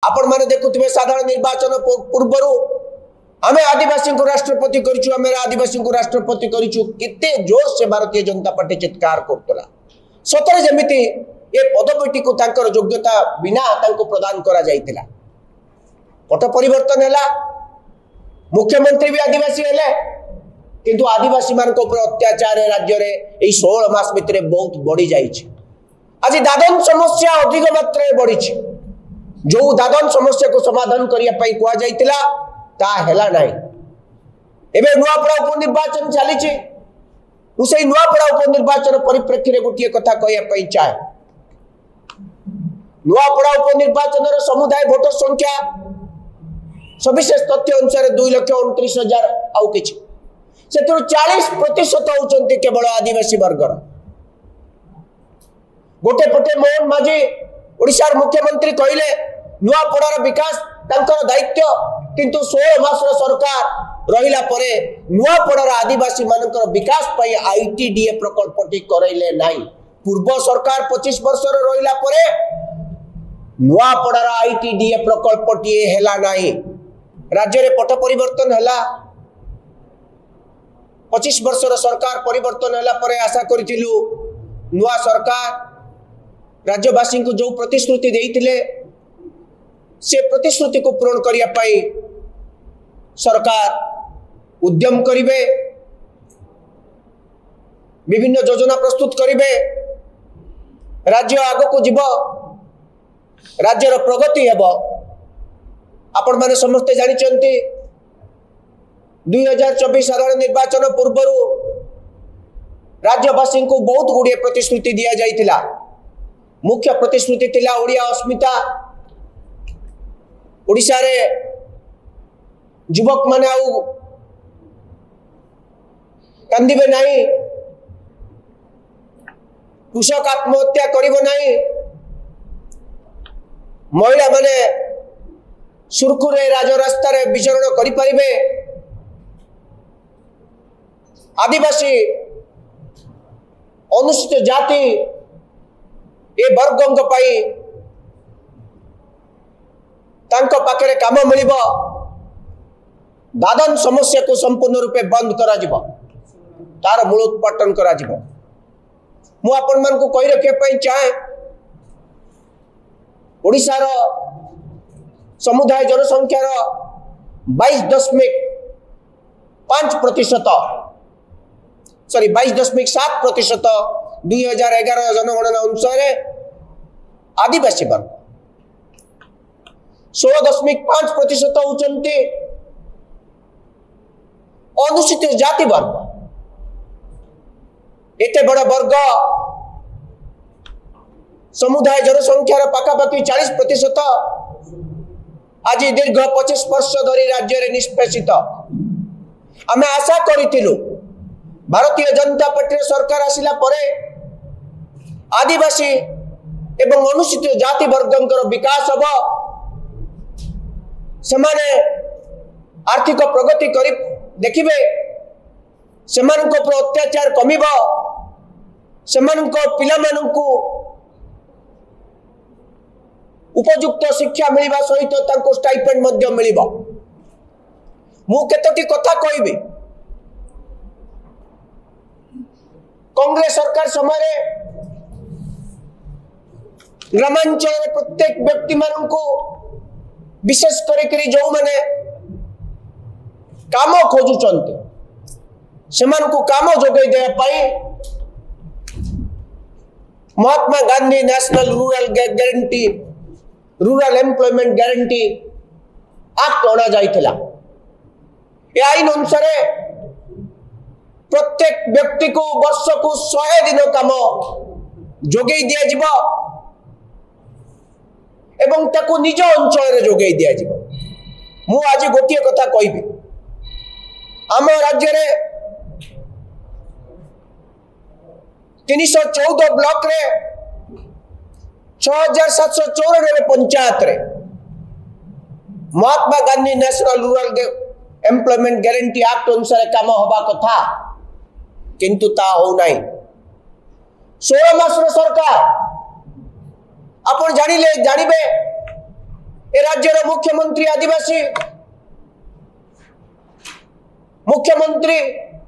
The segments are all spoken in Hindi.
आपण माने देखुथिबे साधारण निर्वाचन पूर्वरु आमे आदिवासी को राष्ट्रपति करिछु आमे आदिवासी को राष्ट्रपति करिछु किते जोर से भारतीय जनता पार्टी चित्कार करतला सतरे जेमिति ए पदवीटी को तांकर योग्यता बिना तांको प्रदान करा जाइतिला पट परिवर्तन हैला मुख्यमंत्री भी आदिवासी हेले किंतु आदिवासी मान को ऊपर अत्याचार राज्य रे ए 16 मास भितरे बहुत बढ़ी जाइछि आज दादन समस्या अधिक मात्रा बढ़ी जो दादन समस्या को समाधान करिया पई कुआ जाइतिला ता हेला नाही एबे नुआपड़ा उपनिर्वाचन चली मुझे नुआपड़ा उपनिर्वाचन परिप्रेक्षी रे गोटे कथा कहया पई चाहे नुआपड़ा उपनिर्वाचन समुदाय भोटर संख्या सविशेष तथ्य अनुसार 2,29,000 आउ किछि से 40% होचंती केवल आदिवासी वर्गर गोटे पटे मोहन माझी ओडिशार मुख्यमंत्री कहले नुआपड़ार विकास तांकर दायित्व किंतु 16 मासर सरकार रहिला परे नुआपड़ार आदिवासी मानकर विकास पई आईटीडीए प्रकल्पटी करैले नाही पूर्व सरकार 25 वर्षर रहिला परे नुआपड़ार आईटीडीए प्रकल्पटी हेला नाही राज्य रे पट परिवर्तन हैला 25 वर्षर सरकार परिवर्तन हैला परे आशा करिथिलु नुआ सरकार राज्यवासी को जो प्रतिश्रुति देइथिले से प्रतिश्रुति को पूर्ण करिया पाई सरकार उद्यम करिवे विभिन्न योजना प्रस्तुत करिवे राज्य आगो को जीव राज्यर प्रगति हेबो आपण माने समस्त जानि चंती 2024 साधारण निर्वाचन पूर्वरु राज्यवासी को बहुत गुड़िए प्रतिश्रुति दिया जाइतिला मुख्य प्रतिश्रुति थिला ओडिया अस्मिता ओडिशा रे युवक माने आउ कांदिबे नाही कृषक आत्महत्या करिबो नाही महिला माने सुरखुरे राजरास्ता रे विचरण करि परिबे आदिवासी अनुसूचित जाति ए वर्गों पाई तांको पाखरे काम मिलिबो दादन समस्या को संपूर्ण रूपे बंद करा जिवो तार मूलोत्पाटन करा जिवो मु आपण मान को कहि रखे पई चाहे ओडिसा रो समुदाय जनसंख्या रो 22.5% सॉरी 22.7% 2011 जनगणना अनुसार आदिवासी वर्ग 16.5% होचंती अनुसूचित जाति वर्ग एते बड़ वर्ग समुदाय जनसंख्यार पाखापाखि 40% आज दीर्घ 25 वर्ष धरी राज्य रे निष्पेषित आमे आशा करिथिलु भारतीय जनता पार्टी सरकार आसिला परे आदिवासी एवं अनुसूचित जाति वर्गंकर विकास हबो समाने आर्थिक प्रगति करी देखिबे सेमानक पर अत्याचार कमिबो सेमानक पिला मानकु उपयुक्त शिक्षा मिलिबा सहित तांको स्टाइपेंड मध्य मिलिबो मु केतोटी कथा कहबी कांग्रेस सरकार समय ग्रामांचल प्रत्येक व्यक्ति मानकु विशेष करी जो माने काम खोजुचंती सेमानकु काम जोगई दे पाई Mahatma Gandhi national rural employment guarantee act अणा जाइथिला ए आईन अनुसार प्रत्येक व्यक्ति को वर्ष को 100 दिन काम जोगई दिया जिवो एवं ताको निज अंचल रे जोगई दिया जिवो मु आज गोटिए कथा कहबी आम राज्य रे 314 ब्लॉक रे 6794 पंचायत रे Mahatma Gandhi national rural employment guarantee act अनुसार काम होबा कथा किंतु ता हो नाही 16 मास सरकार आपण जानिले जानिबे ए राज्यर मुख्यमंत्री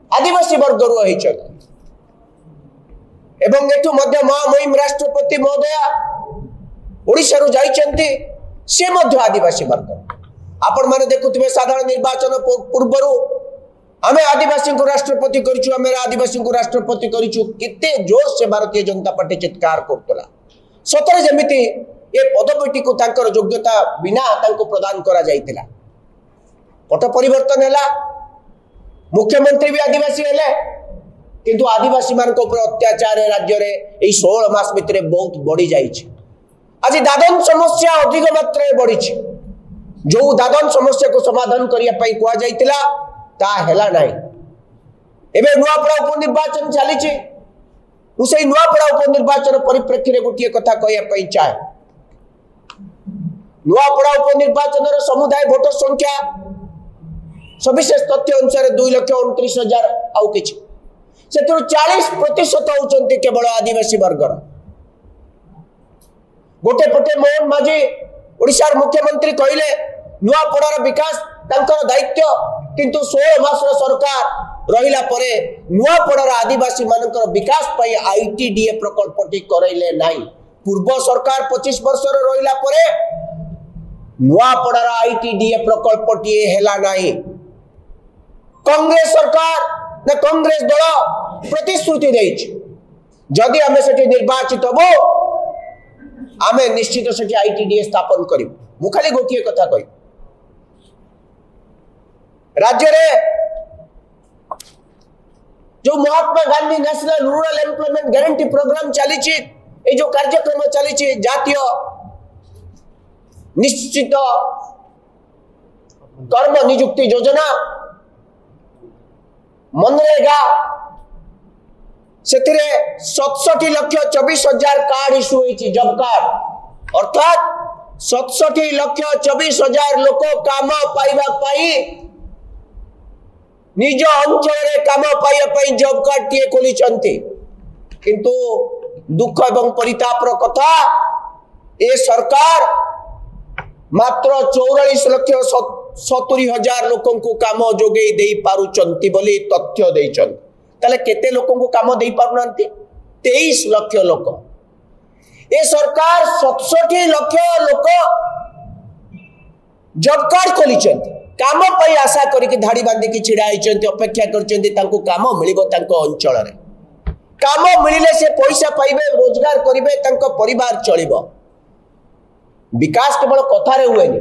आदिवासी वर्गर एवं एठू मध्य महामहिम राष्ट्रपति महोदया ओडिशा रु जाइछन्ति से मध्य आदिवासी वर्ग। आपण माने देखुथिबे साधारण निर्वाचन पूर्वरु आमे आदिवासी को राष्ट्रपति करिछु, आमे आदिवासी को राष्ट्रपति करिछु केते जोर से भारतीय जनता पार्टी चित्कार करतला। सतरे जेमिति ए पदवीटी को तांकर योग्यता बिना तांको प्रदान करा जाइतिला। पट परिवर्तन हैला, मुख्यमंत्री भी आदिवासी हेले, किंतु आदिवासी मान को ऊपर अत्याचार राज्य रे एई 16 मास भितरे बहुत बढ़ी जाइछि। आज दादन समस्या अधिक मात्रा बढ़ी, जो दादन समस्या को समाधान करिया पई कुआ जाइतिला ता हेला नाही। एबे नुआपड़ा उपनिर्वाचन चलीछि, उसे नुआपड़ा उपनिर्वाचन परिप्रेक्षी रे गोटिए कथा कहया पई चाहे। नुआपड़ा उपनिर्वाचन रो समुदाय भोटर संख्या सविशेष तथ्य अनुसार 2,29,000 आउ किछि, सेतु 40% होचंती केवल आदिवासी वर्गर। गोटे पटे मोहन माझी ओडिशार मुख्यमंत्री कहले नुआपड़ार विकास तांकर दायित्व, किंतु 16 मास सरकार रहिला परे नुआपड़ार आदिवासी मानकर विकास पई आईटीडीए प्रकल्पटी करैले नाही। पूर्व सरकार 25 वर्ष रहिला परे नुआपड़ार आईटीडीए प्रकल्पटी हेला नाही। कांग्रेस सरकार ना कांग्रेस दल प्रतिश्रुति देइछ, जदि आमे सेठी निर्वाचित हबो आमे निश्चित सेठी आईटीडीए स्थापन करिब। मु खाली गोटिए कथा कहि, राज्य रे जो Mahatma Gandhi national rural employment guarantee programme चली, ए जो कार्यक्रम चली जातीय निश्चित कर्म नियुक्ति योजना मनरेगा से 67,24,000 कार्ड इश्यू होती, जॉब कार्ड, अर्थात 67,24,000 लोक काम पाइबा पाई निज अंचल काम पाइबा जॉब कार्ड टीए खोली, किंतु दुख एवं परितापर कथा ए सरकार मात्र 44,70,000 लोकों को काम जोगे दे पारुचंती बोली तथ्य देइछन। ताले केते लोकों को काम दे पारुनांती? 23 लाख लोक। ए सरकार 67 लाख लोक जॉब कार्ड खोलिचंती, काम पाई आशा करिक धाड़ी बांधी की छिड़ा आइचंती, अपेक्षा करचंती तांको काम मिलिबो तांको अंचल रे। काम मिलिले से पैसा पाइबे, रोजगार करिवे, तांको परिवार चलिबो। विकास केवल कथारे हुएनि,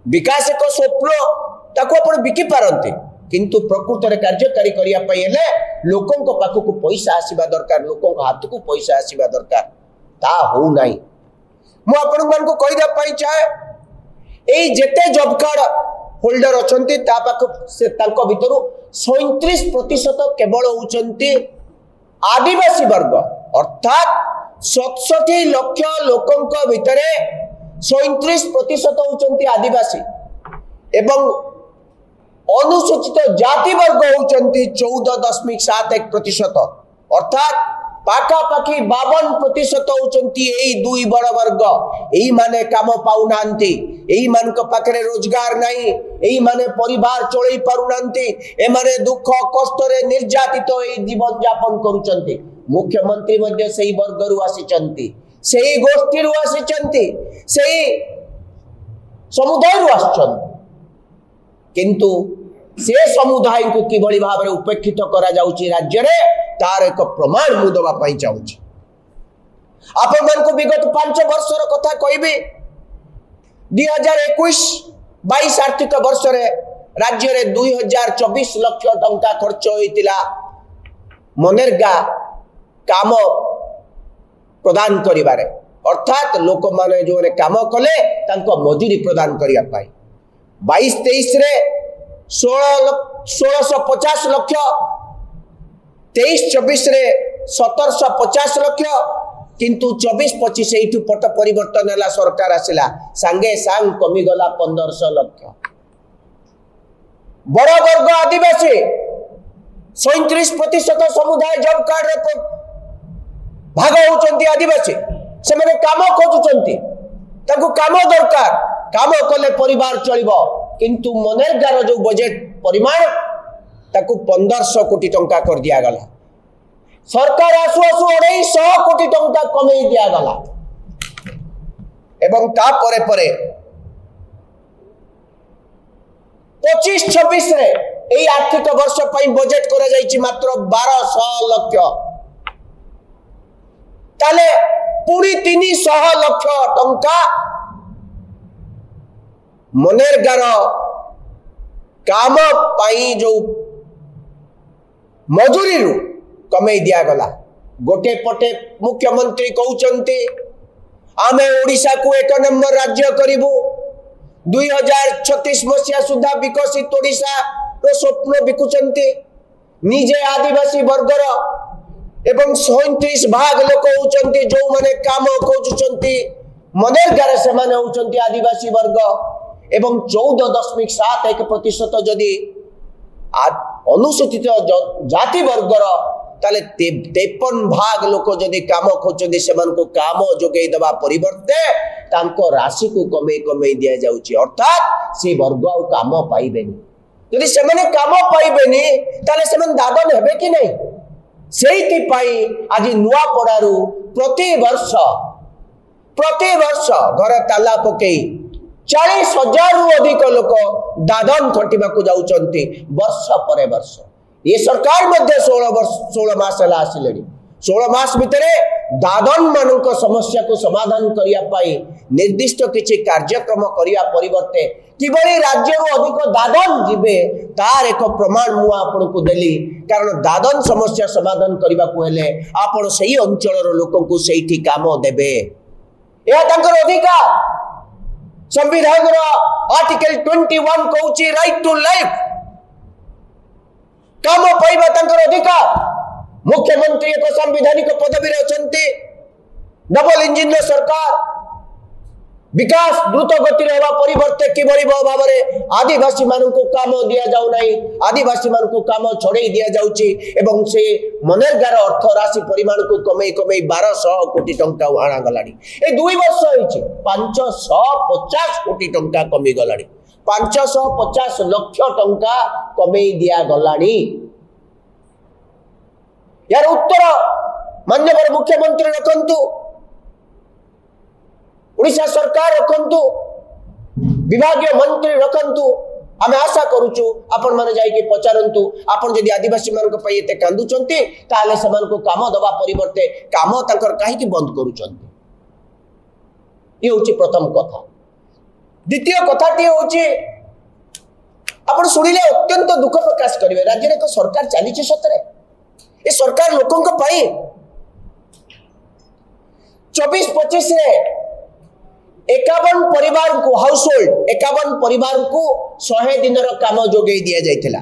विकास एक स्वप्न ताको आपण बिकी पारंती, किंतु प्रकृत रे कार्यकारी करिया पई हेले लोकन को पाखु को पैसा आसीबा दरकार, लोकन को हाथ को पैसा आसीबा दरकार, ता हो नाही। मु आपण मान को कहि दा पई चाहे एई जेते जॉब कार्ड होल्डर अछंती ता पाखु से तांको भितरु 37% केवल होचंती आदिवासी वर्ग, अर्थात 67 लाख लोकन को भितरे 37% होचंती आदिवासी एवं अनुसूचित जाति वर्ग होचंती 14.71%, अर्थात पाखापाखि 52% होचंती एई दुई बड़ वर्ग। एई माने काम पाउनांती, एई मान को पाखरे रोजगार नाही, एई माने परिवार चळई पारुनांती, ए माने दुख कष्ट रे निर्यातित एई जीवन यापन करूचंती। मुख्यमंत्री मध्ये सेई वर्गरु आसीचंती, सेई गोष्ठीरु आसीचंती, सेई समुदायरु आछंती, किंतु से समुदाय को किभली भाव में उपेक्षित करा जाउची राज्य रे तार एक प्रमाण मु दबा पई चाहूची। आपण मन को विगत 5 वर्षर कथा कहबी। 2021-22 आर्थिक वर्ष रे राज्य रे 2024 लाख टंका खर्च होइतिला मनरेगा काम प्रदान करिबारे, अर्थात लोक माने जो रे काम कले तांको मजूरी प्रदान करिया पाई। 22-23 रे 1650 लाख, 23-24 रे 1750 लाख, किंतु 24-25 एठू पट परिवर्तन है, सरकार आसिला सांगे सांग कमी गला 1500 लाख। बड़ वर्ग आदिवासी 37% समुदाय जॉब कार्ड रे भाग होचंती आदिवासी, से माने काम खोजुचंती, ताको काम दरकार, काम कले परिवार चलिबो किंतु मनरेगार जो बजेट परिमाण ताकू 1500 कोटी टंका कर दिया गला सरकार आसु आसु 250 कोटी टंका कमे दिया गला एवं ता परे परे 25-26 रे एई आर्थिक वर्ष पई बजेट करा जाईची मात्र 1200 लाख ताले पूरी 300 लाख टंका मनरेगार काम पाई जो मजूरी रु कमे दिया गला गोटे पटे मुख्यमंत्री कहउचंती आमे ओडिशा को 1 नंबर राज्य करिबु 2036 मसिया सुधा विकसित ओडिशा रो स्वप्न बिकुचंती निजे आदिवासी वर्गर एवं 37 भाग लोक होचंती जो माने काम खोजुचंती मनरेगार से माने होचंती आदिवासी वर्ग एवं 14.71% जदि अनुसूचित जाति वर्गर ताले 53 भाग लोक जदि काम खोजते से काम जोगे दबा परिवर्ते तांको राशि को कमे कमे दिया जाउची अर्थात से वर्ग आ काम पाइबेनी जदि से माने काम पाइबेनी ताले से मन दादन हेबे कि नहीं सेहिति पाई आज नुआ पड़ारू प्रति वर्ष घर ताला पकई 40,000 रु अधिक लोक दादन खटिबा को जाउचंती वर्ष परे वर्ष ये सरकार मध्य 16 मास हला आसिलेनी 16 मास भितरे दादन मानक समस्या को समाधान करिया पाई निर्दिष्ट किछि कार्यक्रम करिया परिवर्ते किबळी राज्य रो अधिक दादन जिबे तार एक प्रमाण मु आपन को देली कारण दादन समस्या समाधान करिबा को हेले आपन सही अंचल रो लोकन को सहीठी काम देबे या तांकर अधिकार संविधान रो आर्टिकल 21 कहउची राइट टू लाइफ काम पाइबा तांकर अधिकार मुख्यमंत्री एक संवैधानिक पदवी रे अछंती डबल इंजिन रो सरकार विकास द्रुत गति रे होबा परिवर्ते किबळी भाव रे आदिवासी मानन को काम दिया जाउ नाही आदिवासी मानन को काम छोड़े दिया जाउची एवं से मनरेगार अर्थ राशि परिमाण को कमे कमे 1200 कोटी टंका आना गलाडी ए 2 वर्ष होईची 550 कोटी टंका कमी गलाडी 550 लाख टंका कमे दिया गलाडी यार उत्तर माननीय मुख्यमंत्री रखंतु ओडिशा सरकार रखंतु विभागीय मंत्री रखंतु आमे आशा करूचु आपण माने जाई के पचारंतु आपण जदी आदिवासी मान को पई एते कांदुचंती ताले समान को काम दबा परिवर्ते काम तांकर काहे की बंद करूचंती ये होची प्रथम कथा द्वितीय कथाटी होची आपण सुनिले अत्यंत दुख प्रकाश करिवे राज्य रे को सरकार चाली छै सतरे ए सरकार लोकन को पई 24-25 रे 51 परिवार को हाउस होल्ड 51 परिवार को 100 दिन काम जोगे दिया जाइथिला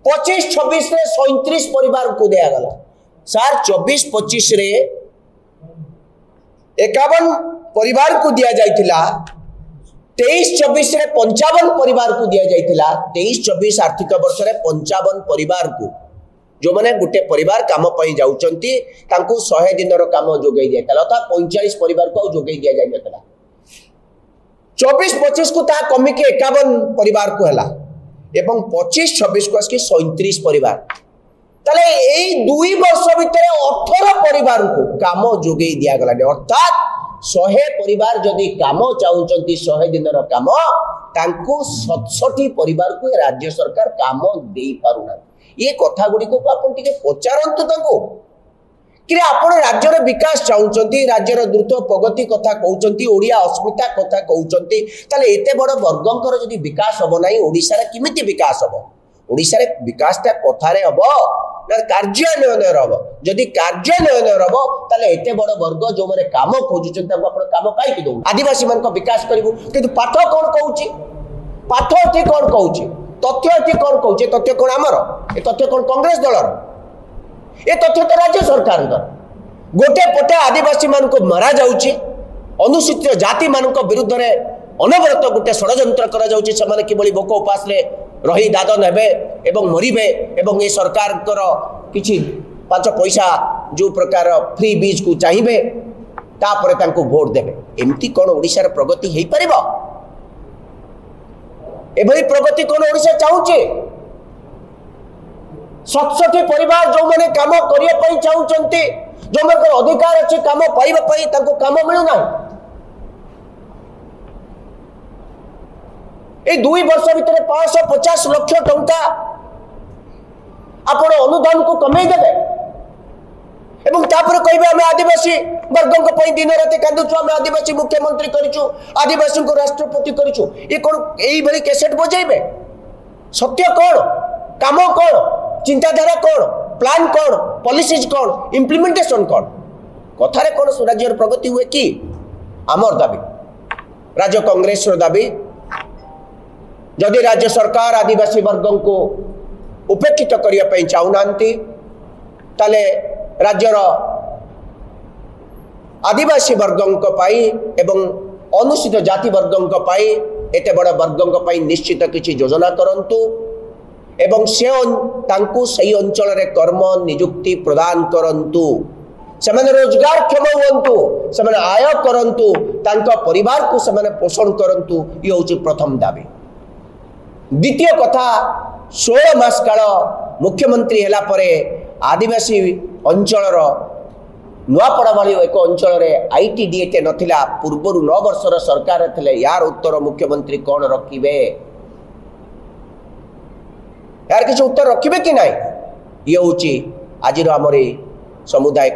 25-26 रे 37 परिवार को दिया गला सर 24-25 रे 51 परिवार को दिया जाइथिला 23-24 रे 55 परिवार को दिया जाइथिला 23-24 आर्थिक वर्ष रे 55 परिवार को जो माने गुटे परिवार काम पई जाउचंती तांको 100 दिन काम जोगे दिया तला था 45 परिवार को जोगे दिया जाय नतला 24-25 को ता कमी के 51 परिवार को हला एवं 25-26 को आसकी 37 परिवार तले एई 2 वर्ष भितरे 18 परिवार को काम जोगे दिया गला अर्थात 100 परिवार जदी काम चाउचंती 100 दिन काम तांको 67 परिवार को राज्य सरकार काम देई पारुना ये कथा गुडी को आपण टिके पचारंतु तांको कि आपण राज्य रे विकास चाहुचंती राज्य रे द्रुत प्रगति कथा कहउचंती ओडिया अस्मिता कथा कहउचंती ताले एते बड़ वर्गंकर जदी विकास हबो नाही ओडिसा रे किमिति विकास हबो ओडिसा रे विकास ता कथा रे हबो ना कार्यान्वयन रे हबो जदी कार्यान्वयन रे हबो ताले एते बड़ वर्ग जो माने काम खोजुचंती तांको आपण काम काई कि दउ आदिवासी मान को विकास करिवु किंतु पाठ कोन कहउची पाठ थी कोन कहउची तथ्य थी कोन कहउची तथ्य कोन हमर ए तथ्य कोन कांग्रेस दलर ए तथ्य तो राज्य सरकार गोटे पटे आदिवासी मान को मारा जाउची अनुसूचित जाति मान को विरुद्ध रे अनवरत गोटे षडयंत्र करा जाउची समान किबळी भोक उपास रे रही दादन हेबे एवं मरिबे एवं ए सरकार कर किछि 5 पैसा जो प्रकार फ्री बीज को चाहिए तापर तांको वोट देबे एमती कोन ओडिसा रे प्रगति हेई परिबो एभली प्रगति कौन ओडिशा चाहूचे 67 परिवार जो मैंने काम करने चाहते जो मन अधिकार अच्छे काम पाइबा काम मिलूना ये 2 वर्ष भितर 550 लाख टंका आपण अनुदान को कमे देबे एवं तापर कहबे हम आदिवासी वर्गों को दिन रात कांदुछु हम आदिवासी मुख्यमंत्री करिछु आदिवासी को राष्ट्रपति करिछु ये कोन एई भली कैसेट बजाइबे सत्य कोन काम कोन चिंताधारा कोन प्लान कोन पॉलिसीज कोन इंप्लीमेंटेशन कोन कथारे कोन राज्यर प्रगति हुए कि आमर दाबी राज्य कांग्रेस रो दाबी जदि राज्य सरकार आदिवासी वर्गों को उपेक्षित करने चाहूना ताले राज्यर आदिवासी वर्गों एवं अनुसूचित जाति वर्गों एते बड़ वर्गों निश्चित किसी योजना करंतु एवं से सही अंचल रे कर्म नियुक्ति प्रदान करंतु सेमाने रोजगार क्षम हुंतु सेमाने आय करंतु तांका परिवार को सेमाने पोषण करंतु ये होची प्रथम दाबी। द्वितीय कथा 16 मास काल मुख्यमंत्री हैला परे आदिवासी अंचल नुआपड़ा भाई एक अंचल आईटीडीए नथिला पूर्वर 9 वर्षर सरकार थिले यार उत्तर मुख्यमंत्री कौन रखिबे यार किसी उत्तर रखिबे कि नहीं ये होची आज आमर समुदाय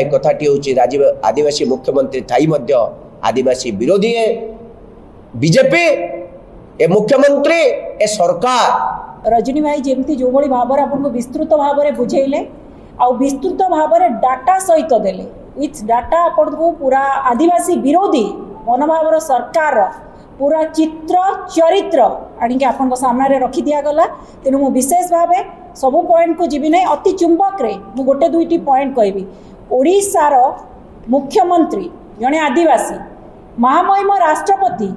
कथाटी होची आदिवासी मुख्यमंत्री थाई मध्य आदिवासी विरोधी बीजेपी ए मुख्यमंत्री ए सरकार रजनी भाई जमती जो भाई भाव आपको विस्तृत भाव में बुझेले आ विस्तृत भाव में डाटा सहित देले विथ डाटा आपको पूरा आदिवासी विरोधी मनोभाव सरकार पूरा चित्र चरित्र आनिक आपण सामने रखी दिया गला तेणु मु विशेष भाव सबू पॉइंट को जीवी नहीं अति चुंबक रे मु गोटे दुईटी पॉइंट कहबी ओडिशार मुख्यमंत्री जड़े आदिवासी महामहिम राष्ट्रपति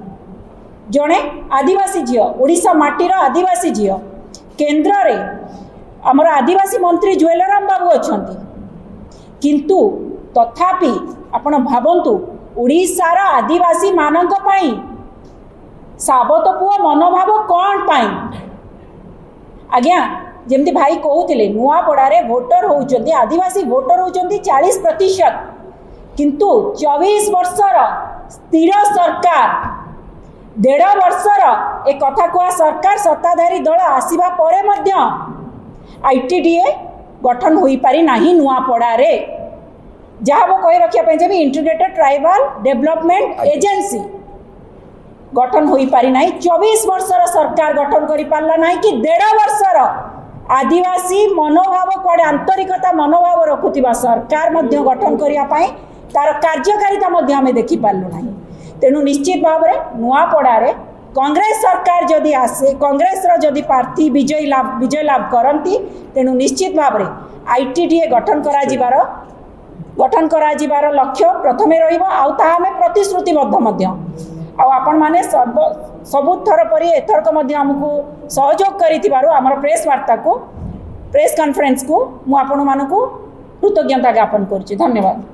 जड़े आदिवासी झील ओडिशा माटीर आदिवासी झील केन्द्र रे आमर आदिवासी मंत्री ज्वेलराम बाबू अच्छा किंतु तथापि आपण भावंतु ओडिशार आदिवासी मानक पई साबत पुआ मनोभाव कौन पाई आज्ञा जमती भाई कहते नुआपड़े भोटर होती आदिवासी भोटर होती 40% किंतु 24 वर्षर स्थिर सरकार 1.5 वर्षर एक कथा कह सरकार सत्ताधारी दल आसवा पर आईटीडीए गठन हो पारि नाही नुआपड़े जहाँ वो कही रखापी चाहिए इंटीग्रेटेड ट्राइबल डेवलपमेंट एजेंसी गठन हो पारि नाही 24 वर्षर सरकार गठन कर पारला नाही कि 1.5 वर्षर आदिवासी मनोभाव कड़े आंतरिकता मनोभाव रखुवा सरकार मध्य गठन करने तार कार्यकारिता आम देखी पार्लु ना तेणु निश्चित भाव में नुआपड़े कांग्रेस सरकार जदि आसे कांग्रेस जदि प्रार्थी विजय लाभ करती तेणु निश्चित भाव में आईटीडीए गठन करा लक्ष्य प्रथम रहा प्रतिश्रुतिबद्ध आपण माने सबुथर परी एथरक आमको सहयोग कर प्रेस वार्ता को प्रेस कॉन्फ्रेंस को मु आपण मानकु कृतज्ञता ज्ञापन करुच्ची। धन्यवाद।